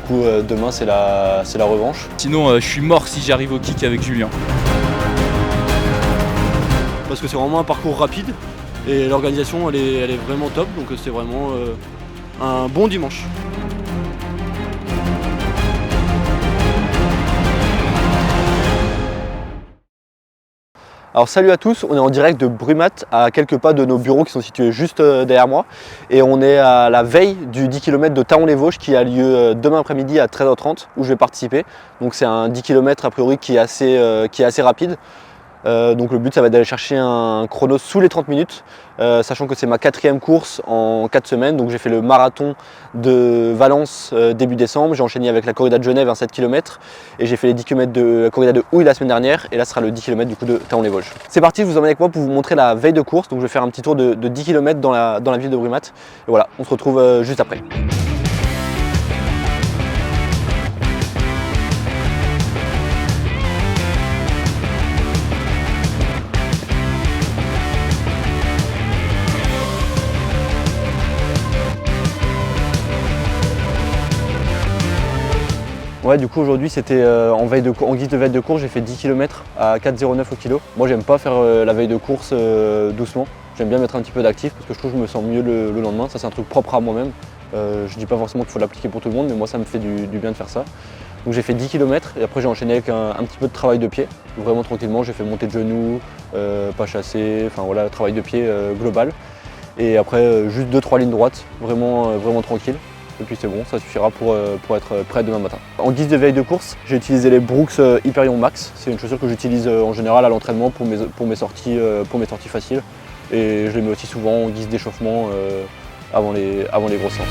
coup demain c'est la revanche. Sinon je suis mort si j'arrive au kick avec Julien. Parce que c'est vraiment un parcours rapide et l'organisation elle est vraiment top, donc c'est vraiment un bon dimanche. Alors salut à tous, on est en direct de Brumat, à quelques pas de nos bureaux qui sont situés juste derrière moi. Et on est à la veille du 10 km de Thaon-les-Vosges qui a lieu demain après-midi à 13h30 où je vais participer. Donc c'est un 10 km a priori qui est assez rapide. Donc le but ça va être d'aller chercher un chrono sous les 30 minutes, sachant que c'est ma 4e course en 4 semaines. Donc j'ai fait le marathon de Valence début décembre, j'ai enchaîné avec la corrida de Genève, un 7 km, et j'ai fait les 10 km de la corrida de Houille la semaine dernière, et là ce sera le 10 km du coup de Thaon-les-Vosges. C'est parti, je vous emmène avec moi pour vous montrer la veille de course. Donc je vais faire un petit tour de 10 km dans la ville de Brumat, et voilà, on se retrouve juste après. Ouais, du coup aujourd'hui c'était en guise de veille de course, j'ai fait 10 km à 4,09 au kilo. Moi j'aime pas faire la veille de course doucement, j'aime bien mettre un petit peu d'actif parce que je trouve que je me sens mieux le lendemain. Ça c'est un truc propre à moi-même. Je dis pas forcément qu'il faut l'appliquer pour tout le monde, mais moi ça me fait du bien de faire ça. Donc j'ai fait 10 km et après j'ai enchaîné avec un petit peu de travail de pied, vraiment tranquillement. J'ai fait montée de genoux, pas chassé, enfin voilà, travail de pied global. Et après juste 2-3 lignes droites, vraiment tranquille. Et puis c'est bon, ça suffira pour être prêt demain matin. En guise de veille de course, j'ai utilisé les Brooks Hyperion Max. C'est une chaussure que j'utilise en général à l'entraînement pour mes sorties faciles. Et je les mets aussi souvent en guise d'échauffement avant les grosses séances.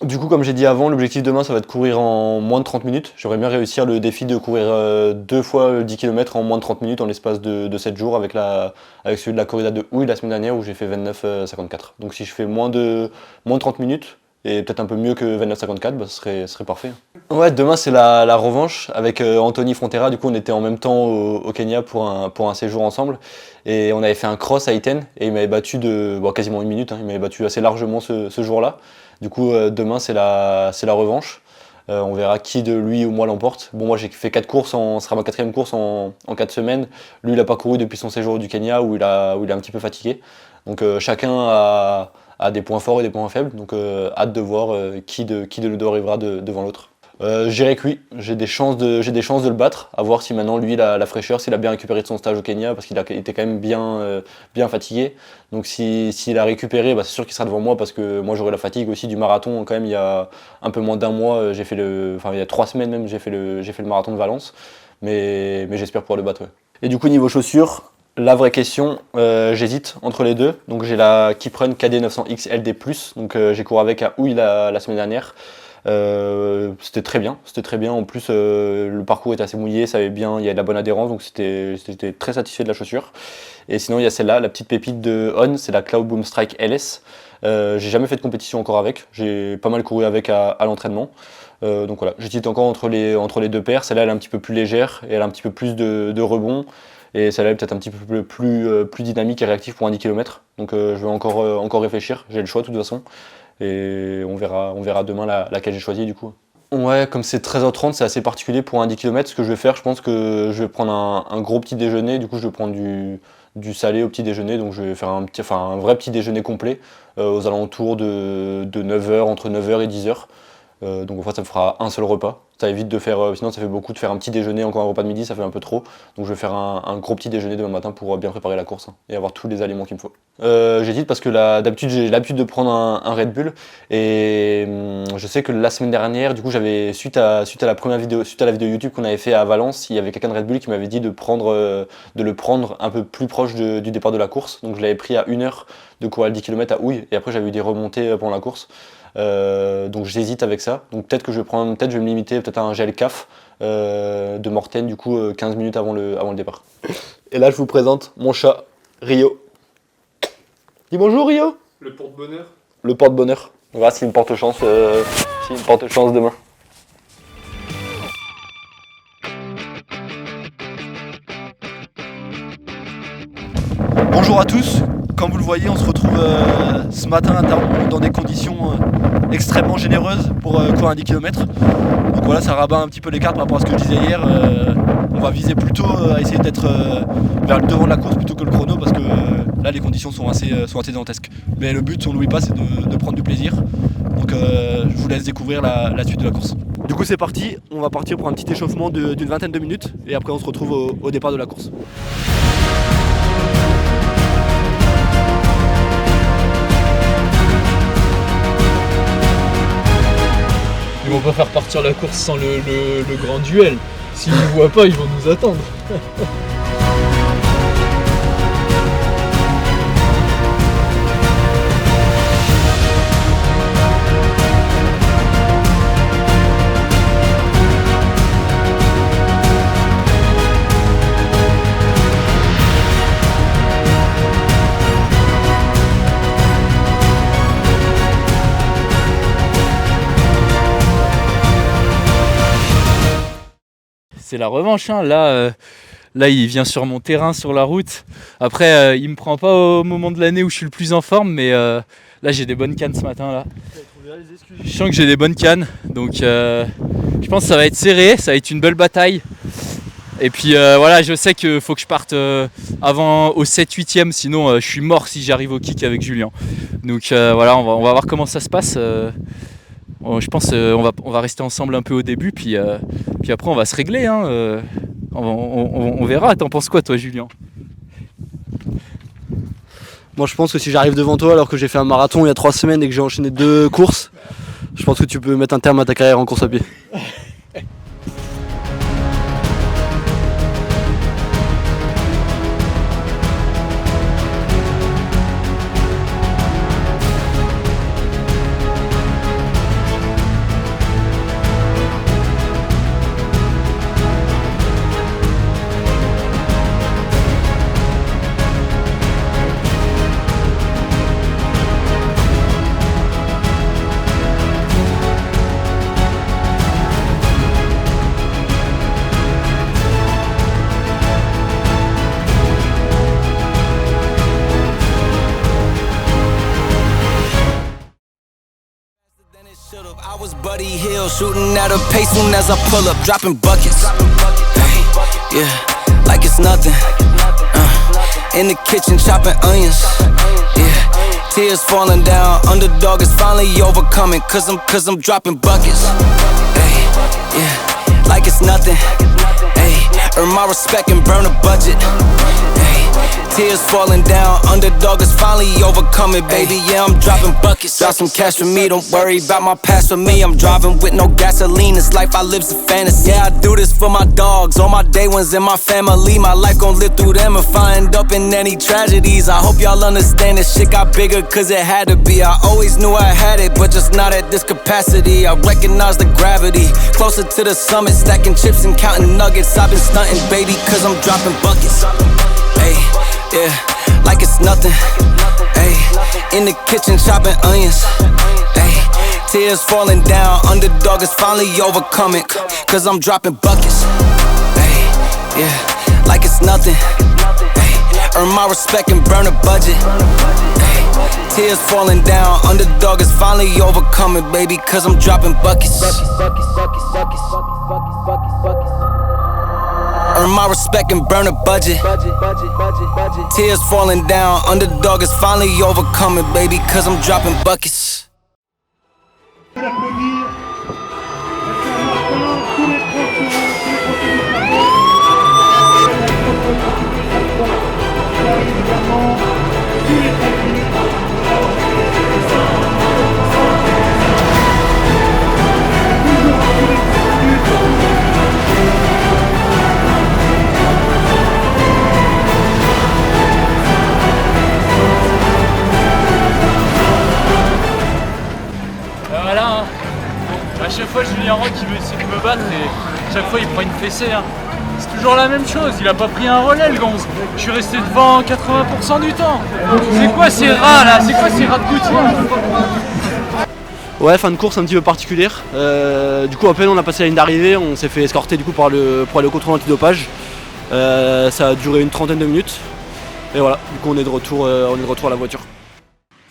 Du coup, comme j'ai dit avant, l'objectif demain, ça va être de courir en moins de 30 minutes. J'aimerais bien réussir le défi de courir 2 fois 10 km en moins de 30 minutes en l'espace de 7 jours avec celui de la corrida de Houille la semaine dernière où j'ai fait 29,54. Donc si je fais moins de 30 minutes et peut-être un peu mieux que 29,54, bah, ce serait parfait. Ouais, demain c'est la revanche avec Anthony Frontera. Du coup, on était en même temps au Kenya pour un séjour ensemble. Et on avait fait un cross à Iten et il m'avait battu de quasiment une minute. Il m'avait battu assez largement ce jour-là. Du coup, demain, c'est la revanche. On verra qui de lui ou moi l'emporte. Bon, moi, j'ai fait 4 courses, ce sera ma 4e course en 4 semaines. Lui, il n'a pas couru depuis son séjour du Kenya où il est un petit peu fatigué. Donc, chacun a des points forts et des points faibles. Donc, hâte de voir qui de nous deux arrivera devant l'autre. J'irai avec lui, j'ai des chances de le battre, à voir si maintenant lui la fraîcheur, s'il a bien récupéré de son stage au Kenya, parce qu'il était quand même bien fatigué. Donc s'il a récupéré, bah, c'est sûr qu'il sera devant moi parce que moi j'aurai la fatigue aussi du marathon. Quand même il y a un peu moins d'un mois, il y a 3 semaines même, j'ai fait le marathon de Valence, mais j'espère pouvoir le battre. Ouais. Et du coup niveau chaussures, la vraie question, j'hésite entre les deux. Donc j'ai la Keeprun KD 900X LD+, donc j'ai couru avec à Houille la semaine dernière. C'était très bien. En plus, le parcours était assez mouillé, ça avait bien, il y avait de la bonne adhérence, donc j'étais très satisfait de la chaussure. Et sinon, il y a celle-là, la petite pépite de On, c'est la Cloudboom Strike LS. J'ai jamais fait de compétition encore avec, j'ai pas mal couru avec à l'entraînement. Donc voilà, j'hésite encore entre les deux paires. Celle-là, elle est un petit peu plus légère et elle a un petit peu plus de rebond. Et celle-là est peut-être un petit peu plus dynamique et réactive pour un 10 km. Donc je vais encore réfléchir, j'ai le choix de toute façon. Et on verra demain laquelle j'ai choisi du coup. Ouais, comme c'est 13h30, c'est assez particulier pour un 10 km. Ce que je vais faire, je pense que je vais prendre un gros petit déjeuner. Du coup, je vais prendre du salé au petit déjeuner. Donc je vais faire un vrai petit déjeuner complet aux alentours de 9h, entre 9h et 10h. Donc en fait ça me fera un seul repas. Ça évite de faire, sinon ça fait beaucoup de faire un petit déjeuner, encore un repas de midi, ça fait un peu trop. Donc je vais faire un gros petit déjeuner demain matin pour bien préparer la course et avoir tous les aliments qu'il me faut. J'hésite parce que d'habitude j'ai l'habitude de prendre un Red Bull et je sais que la semaine dernière, du coup j'avais suite à la première vidéo, suite à la vidéo YouTube qu'on avait fait à Valence, il y avait quelqu'un de Red Bull qui m'avait dit de le prendre un peu plus proche du départ de la course. Donc je l'avais pris à 1 heure de courir 10 km à Houille et après j'avais eu des remontées pendant la course. Donc j'hésite avec ça. Donc peut-être que je vais me limiter peut-être à un gel CAF de Morten du coup 15 minutes avant le départ. Et là je vous présente mon chat Rio. Dis bonjour Rio. Le porte-bonheur. Le porte-bonheur. On verra s'il me porte chance demain. Bonjour à tous, comme vous le voyez on se retrouve ce matin dans des conditions extrêmement généreuses pour courir un 10 km. Donc voilà, ça rabat un petit peu les cartes par rapport à ce que je disais hier. On va viser plutôt à essayer d'être vers le devant de la course plutôt que le chrono parce que là les conditions sont assez dantesques. Mais le but, on n'oublie pas, c'est de prendre du plaisir. Donc je vous laisse découvrir la suite de la course. Du coup c'est parti, on va partir pour un petit échauffement d'une vingtaine de minutes et après on se retrouve au départ de la course. Ils vont pas faire partir la course sans le grand duel. S'ils ne voient pas, ils vont nous attendre. C'est la revanche, hein. Là, il vient sur mon terrain, sur la route. Après, il me prend pas au moment de l'année où je suis le plus en forme, mais là, j'ai des bonnes cannes ce matin. Là. Je sens que j'ai des bonnes cannes, donc je pense que ça va être serré, ça va être une belle bataille. Et puis voilà, je sais qu'il faut que je parte avant au 7-8e, sinon je suis mort si j'arrive au kick avec Julien. Donc voilà, on va voir comment ça se passe. Je pense qu'on va rester ensemble un peu au début, puis après on va se régler. Hein, on verra. T'en penses quoi toi, Julien? Moi je pense que si j'arrive devant toi alors que j'ai fait un marathon il y a 3 semaines et que j'ai enchaîné 2 courses, je pense que tu peux mettre un terme à ta carrière en course à pied. I was Buddy Hill, shooting at a pace soon as I pull up, dropping buckets. Hey, yeah, like it's nothing. In the kitchen, chopping onions. Yeah, tears falling down. Underdog is finally overcoming, cause I'm dropping buckets. Hey, yeah, like it's nothing. Hey, earn my respect and burn a budget. Hey, tears falling down, underdog is finally overcoming, baby, yeah, I'm dropping buckets. Drop some cash for me, don't worry about my past for me. I'm driving with no gasoline, this life I live's a fantasy. Yeah, I do this for my dogs, all my day ones and my family. My life gon' live through them if I end up in any tragedies. I hope y'all understand this shit got bigger cause it had to be. I always knew I had it, but just not at this capacity. I recognize the gravity, closer to the summit, stacking chips and counting nuggets. I've been stunting, baby, cause I'm dropping buckets. Hey, yeah, like it's nothing. Ay, in the kitchen chopping onions. Ay, tears falling down, underdog is finally overcoming, cause I'm dropping buckets. Ay, yeah, like it's nothing. Ay, earn my respect and burn a budget. Ay, tears falling down, underdog is finally overcoming, baby, cause I'm dropping buckets. Earn my respect and burn a budget. Tears falling down, underdog is finally overcoming, baby, cause I'm dropping buckets. Voilà, hein. À chaque fois Julien Roch il veut essayer de me battre et chaque fois il prend une fessée. Hein. C'est toujours la même chose, il a pas pris un relais le gonze. Je suis resté devant 80% du temps. C'est quoi ces rats là? C'est quoi ces rats de gouttière? Ouais, fin de course un petit peu particulière. Du coup, à peine on a passé la ligne d'arrivée, on s'est fait escorter du coup pour aller au contrôle antidopage. Ça a duré une trentaine de minutes. Et voilà, du coup on est de retour à la voiture.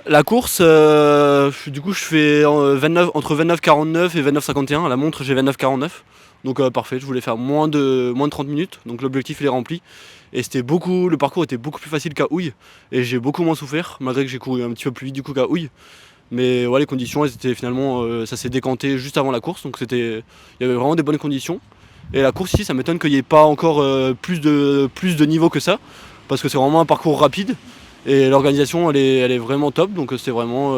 La course, du coup je fais entre 29,49 et 29,51. À la montre j'ai 29,49. Donc parfait, je voulais faire moins de 30 minutes. Donc l'objectif il est rempli. Et le parcours était beaucoup plus facile qu'à Houille. Et j'ai beaucoup moins souffert, malgré que j'ai couru un petit peu plus vite du coup qu'à Houille. Mais ouais, les conditions, elles étaient finalement, ça s'est décanté juste avant la course. Donc il y avait vraiment des bonnes conditions. Et la course ici, ça m'étonne qu'il n'y ait pas encore plus de niveau que ça. Parce que c'est vraiment un parcours rapide. Et l'organisation elle est vraiment top, donc c'était vraiment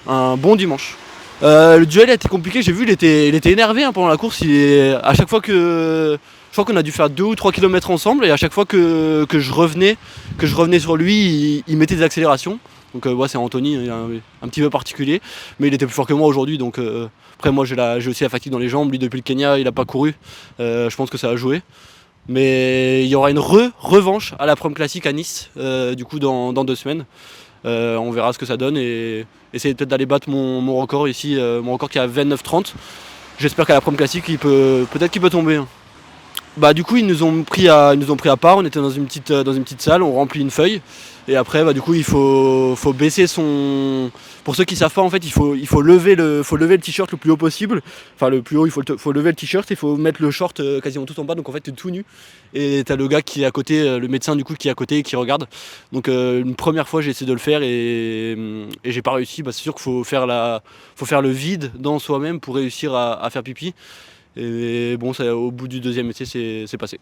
un bon dimanche. Le duel a été compliqué, j'ai vu il était énervé pendant la course. À chaque fois je crois qu'on a dû faire 2 ou 3 km ensemble, et à chaque fois que je revenais sur lui, il mettait des accélérations. Donc c'est Anthony, il est un petit peu particulier, mais il était plus fort que moi aujourd'hui. Donc après moi j'ai aussi la fatigue dans les jambes, lui depuis le Kenya il n'a pas couru, je pense que ça a joué. Mais il y aura une revanche à la Prom Classic à Nice, du coup dans 2 semaines. On verra ce que ça donne et essayer peut-être d'aller battre mon record ici, mon record qui est à 29,30. J'espère qu'à la Prom Classic peut-être qu'il peut tomber. Hein. Bah du coup ils nous ont pris à part, on était dans une petite salle, on remplit une feuille et après du coup il faut baisser son. Pour ceux qui savent pas en fait il faut lever le t-shirt le plus haut possible. Enfin le plus haut, il faut lever le t-shirt et il faut mettre le short quasiment tout en bas, donc en fait t'es tout nu et t'as le gars qui est à côté, le médecin du coup qui est à côté et qui regarde. Donc une première fois j'ai essayé de le faire et j'ai pas réussi. Bah, c'est sûr qu'il faut faire le vide dans soi-même pour réussir à faire pipi. Et bon, au bout du 2e essai, c'est passé.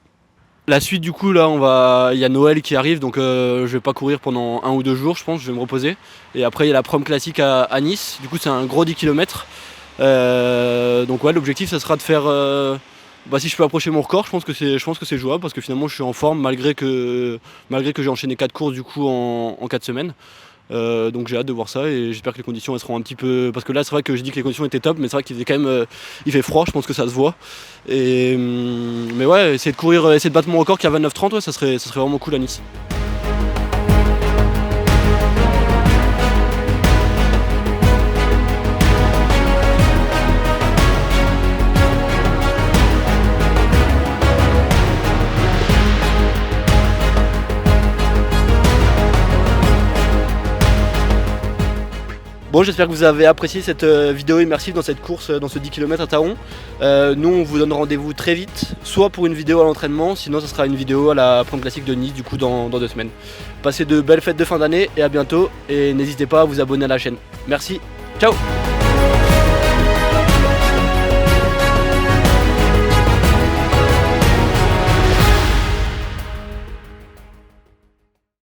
La suite du coup là, il y a Noël qui arrive, donc je vais pas courir pendant 1 ou 2 jours, je pense, je vais me reposer. Et après il y a la Prom Classic à Nice, du coup c'est un gros 10 km. Donc ouais, l'objectif ça sera de faire, si je peux approcher mon record, je pense que c'est jouable parce que finalement je suis en forme malgré que j'ai enchaîné 4 courses du coup en 4 semaines. Donc j'ai hâte de voir ça et j'espère que les conditions elles seront un petit peu. Parce que là c'est vrai que je dis que les conditions étaient top, mais c'est vrai qu'il faisait quand même. Il fait froid, je pense que ça se voit. Mais ouais, essayer de battre mon record qui est à 29,30, ouais, ça serait vraiment cool à Nice. Bon, j'espère que vous avez apprécié cette vidéo immersive dans cette course, dans ce 10 km à Thaon. Nous on vous donne rendez-vous très vite, soit pour une vidéo à l'entraînement, sinon ça sera une vidéo à la Prom Classic de Nice du coup dans 2 semaines. Passez de belles fêtes de fin d'année et à bientôt, et n'hésitez pas à vous abonner à la chaîne. Merci, ciao.